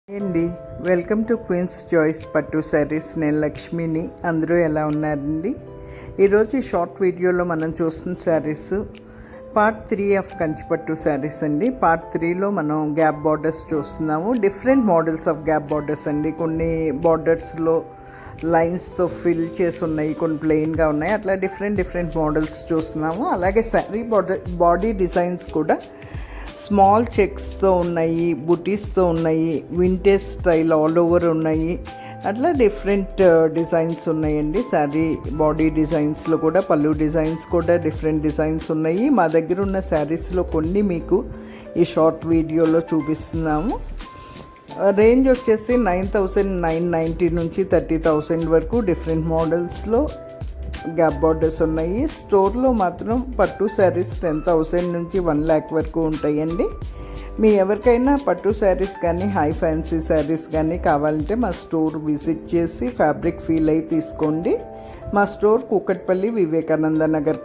అండి, welcome to queens choice పట్టు శారీస్. నేను లక్ష్మిని. అందరూ ఎలా ఉన్నారండి? ఈరోజు ఈ షార్ట్ వీడియోలో మనం చూస్తున్న శారీస్ పార్ట్ 3 ఆఫ్ కంచిపట్టు శారీస్ అండి. పార్ట్ 3లో మనం గ్యాప్ బార్డర్స్ చూస్తున్నాము. Different models of gap borders అండి. కొన్ని బార్డర్స్లో లైన్స్తో ఫిల్ చేసి ఉన్నాయి, కొన్ని ప్లెయిన్గా ఉన్నాయి. అట్లా డిఫరెంట్ మోడల్స్ చూస్తున్నాము. అలాగే శారీ బాడీ డిజైన్స్ కూడా స్మాల్ చెక్స్తో ఉన్నాయి, బుటీస్తో ఉన్నాయి, వింటేజ్ స్టైల్ ఆల్ ఓవర్ ఉన్నాయి. అట్లా డిఫరెంట్ డిజైన్స్ ఉన్నాయండి. శారీ బాడీ డిజైన్స్లో కూడా, పళ్ళు డిజైన్స్ కూడా డిఫరెంట్ డిజైన్స్ ఉన్నాయి. మా దగ్గర ఉన్న శారీస్లో కొన్ని మీకు ఈ షార్ట్ వీడియోలో చూపిస్తున్నాము. రేంజ్ వచ్చేసి 9,990 నుంచి 30,000 వరకు డిఫరెంట్ మోడల్స్లో గ్యాప్ బార్డర్స్ ఉన్నాయి. స్టోర్లో మాత్రం పట్టు శారీస్ 10,000 నుంచి 1 lakh వరకు ఉంటాయండి. మీ ఎవరికైనా పట్టు శారీస్ కానీ హై ఫ్యాన్సీ శారీస్ కానీ కావాలంటే మా స్టోర్ విజిట్ చేసి ఫ్యాబ్రిక్ ఫీల్ అయి తీసుకోండి. మా స్టోర్ కూకట్పల్లి, వివేకానంద నగర్.